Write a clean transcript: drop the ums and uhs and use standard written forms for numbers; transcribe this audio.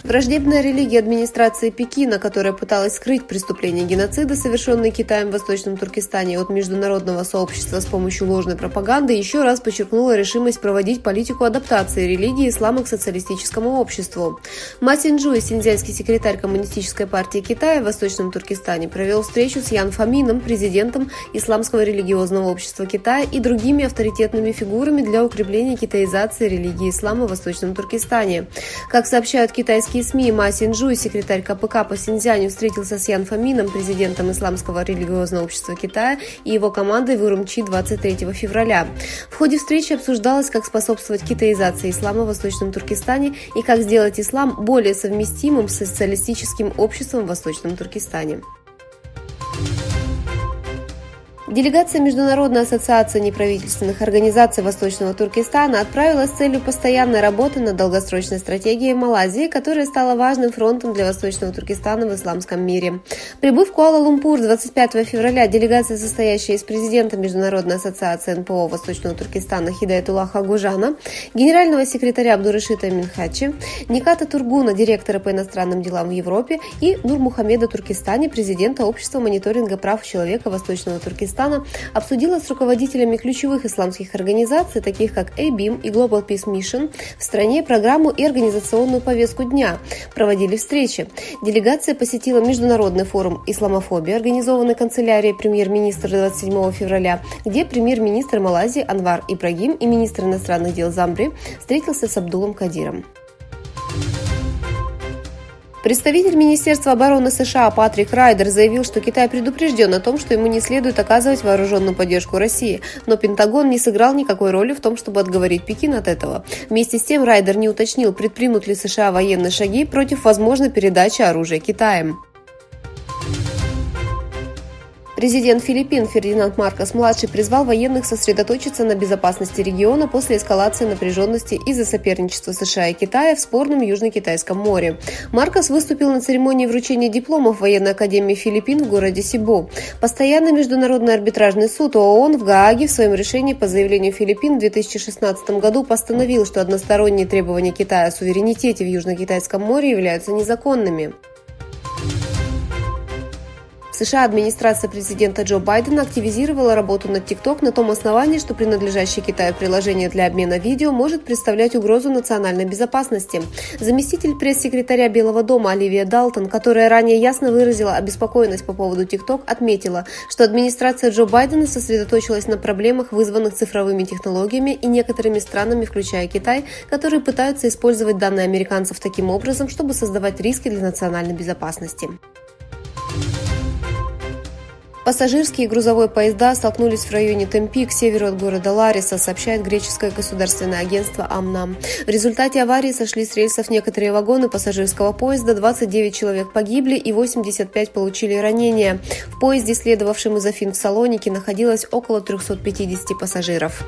Враждебная религия администрации Пекина, которая пыталась скрыть преступления геноцида, совершенные Китаем в Восточном Туркестане от международного сообщества с помощью ложной пропаганды, еще раз подчеркнула решимость проводить политику адаптации религии ислама к социалистическому обществу. Ма Синьчжуй, синьцзянский секретарь Коммунистической партии Китая в Восточном Туркестане, провел встречу с Ян Фамином, президентом Исламского религиозного общества Китая, и другими авторитетными фигурами для укрепления китаизации религии ислама в Восточном Туркестане. Как сообщают китайские СМИ, Ма Синьчжуй, секретарь КПК по Синьцзяню, встретился с Ян Фамином, президентом Исламского религиозного общества Китая, и его командой в Урумчи 23 февраля. В ходе встречи обсуждалось, как способствовать китаизации ислама в Восточном Туркестане и как сделать ислам более совместимым с социалистическим обществом в Восточном Туркестане. Делегация Международной ассоциации неправительственных организаций Восточного Туркестана отправилась с целью постоянной работы над долгосрочной стратегией в Малайзии, которая стала важным фронтом для Восточного Туркестана в исламском мире. Прибыв в Куала-Лумпур 25 февраля, делегация, состоящая из президента Международной ассоциации НПО Восточного Туркестана Хидаятуллаха Гужана, генерального секретаря Абдурашита Минхачи, Никата Тургуна, директора по иностранным делам в Европе, и Нурмухамеда Туркестани, президента Общества мониторинга прав человека Восточного Туркестана, обсудила с руководителями ключевых исламских организаций, таких как ABIM и Global Peace Mission, в стране программу и организационную повестку дня. Проводили встречи. Делегация посетила Международный форум исламофобии, организованный канцелярией премьер-министра 27 февраля, где премьер-министр Малайзии Анвар Ибрагим и министр иностранных дел Замбри встретился с Абдулом Кадиром. Представитель Министерства обороны США Патрик Райдер заявил, что Китай предупрежден о том, что ему не следует оказывать вооруженную поддержку России, но Пентагон не сыграл никакой роли в том, чтобы отговорить Пекин от этого. Вместе с тем Райдер не уточнил, предпримут ли США военные шаги против возможной передачи оружия Китаем. Президент Филиппин Фердинанд Маркос-младший призвал военных сосредоточиться на безопасности региона после эскалации напряженности из-за соперничества США и Китая в спорном Южно-Китайском море. Маркос выступил на церемонии вручения дипломов Военной академии Филиппин в городе Сибу. Постоянный международный арбитражный суд ООН в Гааге в своем решении по заявлению Филиппин в 2016 году постановил, что односторонние требования Китая о суверенитете в Южно-Китайском море являются незаконными. В США администрация президента Джо Байдена активизировала работу над TikTok на том основании, что принадлежащее Китаю приложение для обмена видео может представлять угрозу национальной безопасности. Заместитель пресс-секретаря Белого дома Оливия Далтон, которая ранее ясно выразила обеспокоенность по поводу TikTok, отметила, что администрация Джо Байдена сосредоточилась на проблемах, вызванных цифровыми технологиями и некоторыми странами, включая Китай, которые пытаются использовать данные американцев таким образом, чтобы создавать риски для национальной безопасности. Пассажирские и грузовые поезда столкнулись в районе Темпи, к северу от города Лариса, сообщает греческое государственное агентство АМНА. В результате аварии сошли с рельсов некоторые вагоны пассажирского поезда, 29 человек погибли и 85 получили ранения. В поезде, следовавшем из Афин в Салоники, находилось около 350 пассажиров.